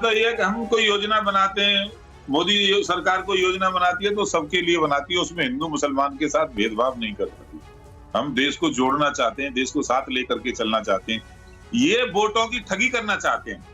तो ये कि हम कोई योजना बनाते हैं, मोदी सरकार कोई योजना बनाती है तो सबके लिए बनाती है, उसमें हिंदू मुसलमान के साथ भेदभाव नहीं करती। हम देश को जोड़ना चाहते हैं, देश को साथ लेकर के चलना चाहते हैं। ये वोटों की ठगी करना चाहते हैं,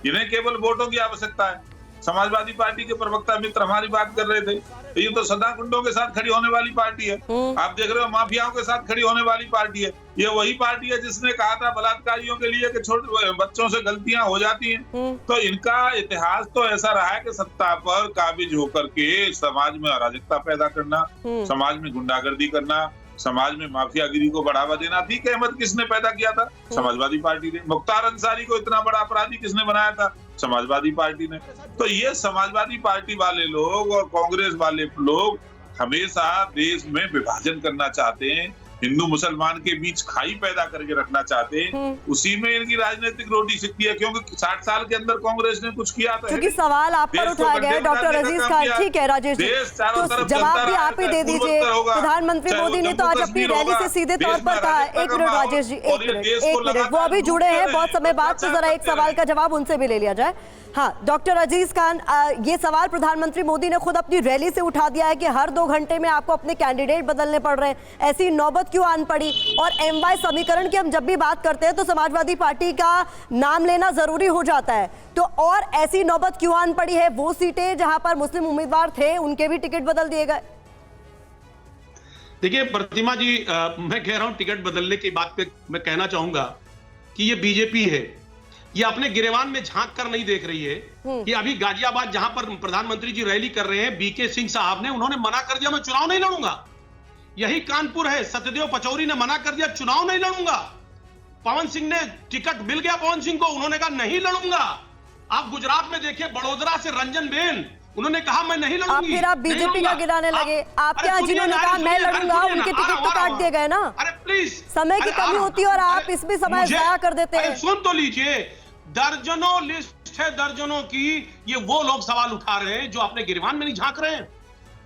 इन्हें केवल वोटों की आवश्यकता है। समाजवादी पार्टी के प्रवक्ता मित्र हमारी बात कर रहे थे, तो ये तो सदा गुंडों के साथ खड़ी होने वाली पार्टी है। आप देख रहे हो माफियाओं के साथ खड़ी होने वाली पार्टी है। ये वही पार्टी है जिसने कहा था बलात्कारियों के लिए कि छोटे बच्चों से गलतियां हो जाती हैं। तो इनका इतिहास तो ऐसा रहा है कि सत्ता पर काबिज होकर के समाज में अराजकता पैदा करना, समाज में गुंडागर्दी करना, समाज में माफियागिरी को बढ़ावा देना। अतीक अहमद किसने पैदा किया था? समाजवादी पार्टी ने। मुख्तार अंसारी को इतना बड़ा अपराधी किसने बनाया था? समाजवादी पार्टी ने। तो ये समाजवादी पार्टी वाले लोग और कांग्रेस वाले लोग हमेशा देश में विभाजन करना चाहते हैं, हिंदू मुसलमान के बीच खाई पैदा करके रखना चाहते हैं। उसी में इनकी राजनीतिक रोटी सिकती है, क्योंकि 60 साल के अंदर कांग्रेस ने कुछ किया था। क्योंकि सवाल आप पर उठाया गया डॉक्टर अजीज खान, ठीक है राजेश जी, तो जवाब भी आप ही दे दीजिए। प्रधानमंत्री मोदी ने तो आज अपनी रैली से सीधे तौर पर कहा, एक मिनट राजेश जी, एक मिनट, वो अभी जुड़े हैं बहुत समय बाद, तो जरा एक सवाल का जवाब उनसे भी ले लिया जाए। हाँ डॉक्टर अजीज खान, ये सवाल प्रधानमंत्री मोदी ने खुद अपनी रैली से उठा दिया है कि हर 2 घंटे में आपको अपने कैंडिडेट बदलने पड़ रहे हैं, ऐसी नौबत क्यों आन पड़ी? और MY समीकरण की हम जब भी बात करते हैं तो समाजवादी पार्टी का नाम लेना जरूरी हो जाता है, तो और ऐसी नौबत क्यों आन पड़ी है? वो सीटें जहां पर मुस्लिम उम्मीदवार थे उनके भी टिकट बदल दिए गए। देखिए प्रतिमा जी, मैं कह रहा हूं टिकट बदलने की बात पे मैं कहना चाहूंगा कि ये बीजेपी है, ये अपने गिरेवान में झांक कर नहीं देख रही है कि अभी गाजियाबाद जहां पर प्रधानमंत्री जी रैली कर रहे हैं, BK सिंह साहब ने, उन्होंने मना कर दिया मैं चुनाव नहीं लड़ूंगा। यही कानपुर है, सत्यदेव पचौरी ने मना कर दिया चुनाव नहीं लड़ूंगा। पवन सिंह ने टिकट मिल गया पवन सिंह को, उन्होंने कहा नहीं लड़ूंगा। आप गुजरात में देखिए, बड़ोदरा से रंजन बेन, उन्होंने कहा मैं नहीं लड़ूंगी। फिर आप बीजेपी का गिराने लगे। आपके यहाँ जिन्होंने कहा मैं लड़ूंगा उनके टिकट तो काट दिए गए ना। अरे प्लीज, समय की कमी होती है और आप इसमें समय जाया कर देते हैं। सुन तो लीजिए, दर्जनों लिस्ट है, दर्जनों की। ये वो लोग सवाल उठा रहे हैं जो अपने गिरवान में नहीं झांक रहे हैं।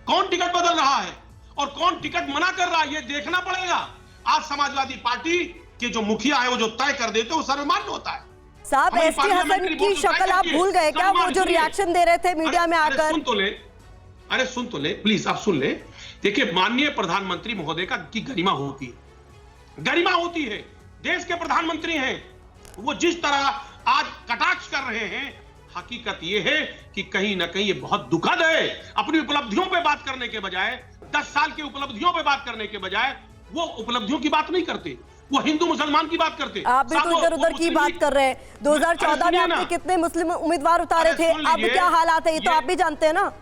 कौन टिकट बदल रहा है और कौन टिकट मना कर रहा है, ये देखना पड़ेगा। आज समाजवादी पार्टी के जो मुखिया है वो जो तय कर देते वो सर्वमान्य होता है। साहब ST हसन की शक्ल आप भूल गए क्या? वो जो रिएक्शन दे रहे थे मीडिया में आकर। सुन तो ले, अरे सुन तो ले प्लीज, आप सुन ले। देखिए माननीय प्रधानमंत्री महोदय का की गरिमा होती है, गरिमा होती है। देश के प्रधानमंत्री हैं, वो जिस तरह आज कटाक्ष कर रहे हैं, हकीकत यह है कि कहीं ना कहीं ये बहुत दुखद है। अपनी उपलब्धियों पे बात करने के बजाय, 10 साल की उपलब्धियों पे बात करने के बजाय वो उपलब्धियों की बात नहीं करते, वो हिंदू मुसलमान की बात करते। आप भी तो इधर उधर की बात कर रहे हैं। 2014 में आपने कितने मुस्लिम उम्मीदवार उतारे थे, अब क्या हालात है ये तो आप भी जानते हैं ना।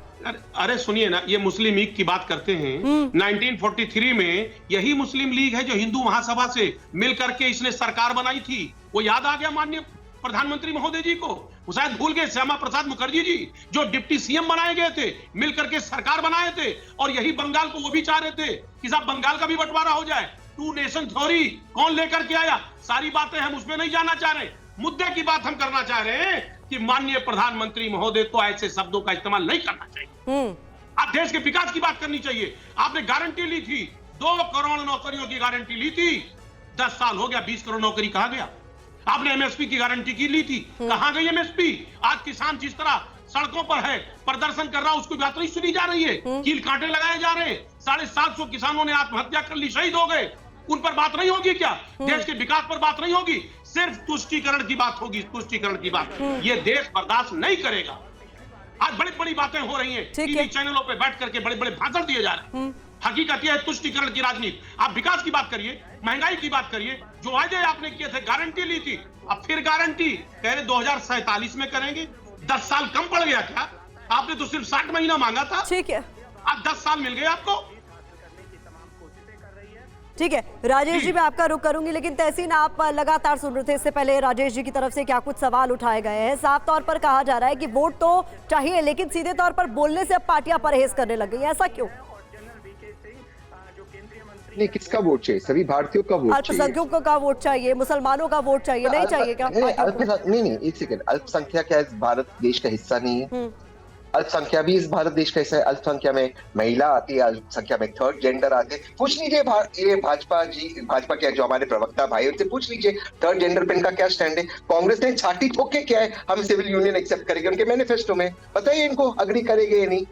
अरे सुनिए ना, ये मुस्लिम लीग की बात करते हैं। 1943 में यही मुस्लिम लीग है जो हिंदू महासभा से मिलकर के इसने सरकार बनाई थी। वो याद आ गया माननीय प्रधानमंत्री महोदय जी को, वो शायद भूल गए। श्यामा प्रसाद मुखर्जी जी जो डिप्टी CM बनाए गए थे, मिलकर के सरकार बनाए थे, और यही बंगाल को वो भी चाह रहे थे कि साहब बंगाल का भी बंटवारा हो जाए। 2 नेशन थ्योरी कौन लेकर के आया? सारी बातें हम उसमें नहीं जाना चाह रहे, मुद्दे की बात हम करना चाह रहे हैं कि माननीय प्रधानमंत्री महोदय को ऐसे शब्दों का इस्तेमाल नहीं करना चाहिए। आप देश के विकास की बात करनी चाहिए। आपने गारंटी ली थी, 2 करोड़ नौकरियों की गारंटी ली थी, 10 साल हो गया, 20 करोड़ नौकरी कहां गया? आपने MSP की गारंटी की ली थी, कहां गई MSP? आज किसान जिस तरह सड़कों पर है, प्रदर्शन कर रहा है, उसकी बात नहीं सुनी जा रही है। कील कांटे लगाए जा रहे हैं। 750 किसानों ने आत्महत्या कर ली, शहीद हो गए। उन पर बात नहीं होगी क्या? देश के विकास पर बात नहीं होगी? सिर्फ तुष्टीकरण की बात होगी, तुष्टीकरण की बात। ये देश बर्दाश्त नहीं करेगा। आज बड़ी बड़ी बातें हो रही हैं, टीवी चैनलों पे बैठ करके बड़े बड़े भाषण दिए जा रहे हैं। हकीकत यह है तुष्टीकरण की राजनीति। आप विकास की बात करिए, महंगाई की बात करिए, जो वायदे आपने किए थे, गारंटी ली थी, अब फिर गारंटी कह रहे 2047 में करेंगे। 10 साल कम पड़ गया क्या? आपने तो सिर्फ 60 महीना मांगा था। ठीक है, अब 10 साल मिल गए आपको। ठीक है राजेश जी, मैं आपका रुख करूंगी, लेकिन तहसीन आप लगातार सुन रहे थे, इससे पहले राजेश जी की तरफ से क्या कुछ सवाल उठाए गए हैं। साफ तौर पर कहा जा रहा है कि वोट तो चाहिए, लेकिन सीधे तौर पर बोलने से अब पार्टियां परहेज करने लग गई, ऐसा क्यों? नहीं, किसका वोट चाहिए? सभी भारतीयों का वोट चाहिए। अल्पसंख्यकों का वोट चाहिए, मुसलमानों का वोट चाहिए, नहीं चाहिए क्या? नहीं, एक सेकंड, अल्पसंख्यक क्या भारत देश का हिस्सा नहीं है? अल्पसंख्या भी इस भारत देश का हिस्सा है। अल्पसंख्या में महिला आती है, अल्पसंख्या में थर्ड जेंडर आते हैं। पूछ लीजिए ये भाजपा के जो हमारे प्रवक्ता भाई, उनसे पूछ लीजिए थर्ड जेंडर पे इनका क्या स्टैंड है। कांग्रेस ने छाती ठोक के क्या है, हम सिविल यूनियन एक्सेप्ट करेंगे, उनके मैनिफेस्टो में बताइए इनको अग्री करेंगे या नहीं।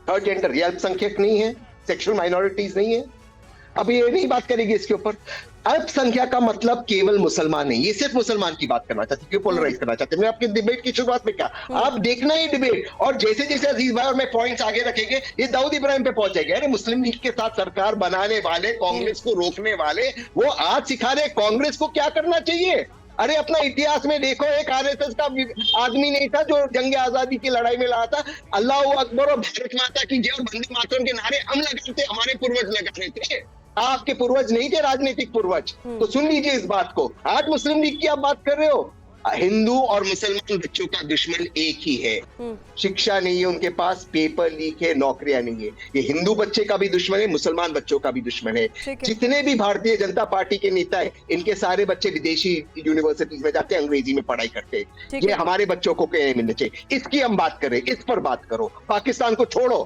थर्ड जेंडर ये अल्पसंख्यक नहीं है, सेक्सुअल माइनॉरिटीज नहीं है। अब ये नहीं बात करेगी इसके ऊपर। अल्पसंख्या का मतलब केवल मुसलमान नहीं, ये सिर्फ मुसलमान की बात करना चाहते, क्यों पोलराइज करना चाहते। मैं आपके डिबेट की शुरुआत में कहा, आप देखना ही डिबेट, और जैसे जैसे अजीज भाई और मैं पॉइंट्स आगे रखेंगे, ये दाऊद इब्राहिम पे पहुंच जाएगा। अरे मुस्लिम लीग के साथ सरकार बनाने वाले, कांग्रेस को रोकने वाले, वो आज सिखा रहे कांग्रेस को क्या करना चाहिए। अरे अपना इतिहास में देखो, एक आरएसएस का आदमी नहीं था जो जंग आजादी की लड़ाई में लड़ा था। अल्लाह अकबर और भारत माता की जय और वंदे मातरम के नारे हम लगाते, हमारे पूर्वज लगा रहे थे, आपके पूर्वज नहीं थे, राजनीतिक पूर्वज। तो सुन लीजिए इस बात को। आज मुस्लिम लीग की आप बात कर रहे हो, हिंदू और मुसलमान बच्चों का दुश्मन एक ही है। शिक्षा नहीं है उनके पास, पेपर लीक है, नौकरियां नहीं है। ये हिंदू बच्चे का भी दुश्मन है, मुसलमान बच्चों का भी दुश्मन है। जितने भी भारतीय जनता पार्टी के नेता है, इनके सारे बच्चे विदेशी यूनिवर्सिटीज में जाते हैं, अंग्रेजी में पढ़ाई करते हैं। ये हमारे बच्चों को क्या मिलना चाहिए, इसकी हम बात करें, इस पर बात करो। पाकिस्तान को छोड़ो,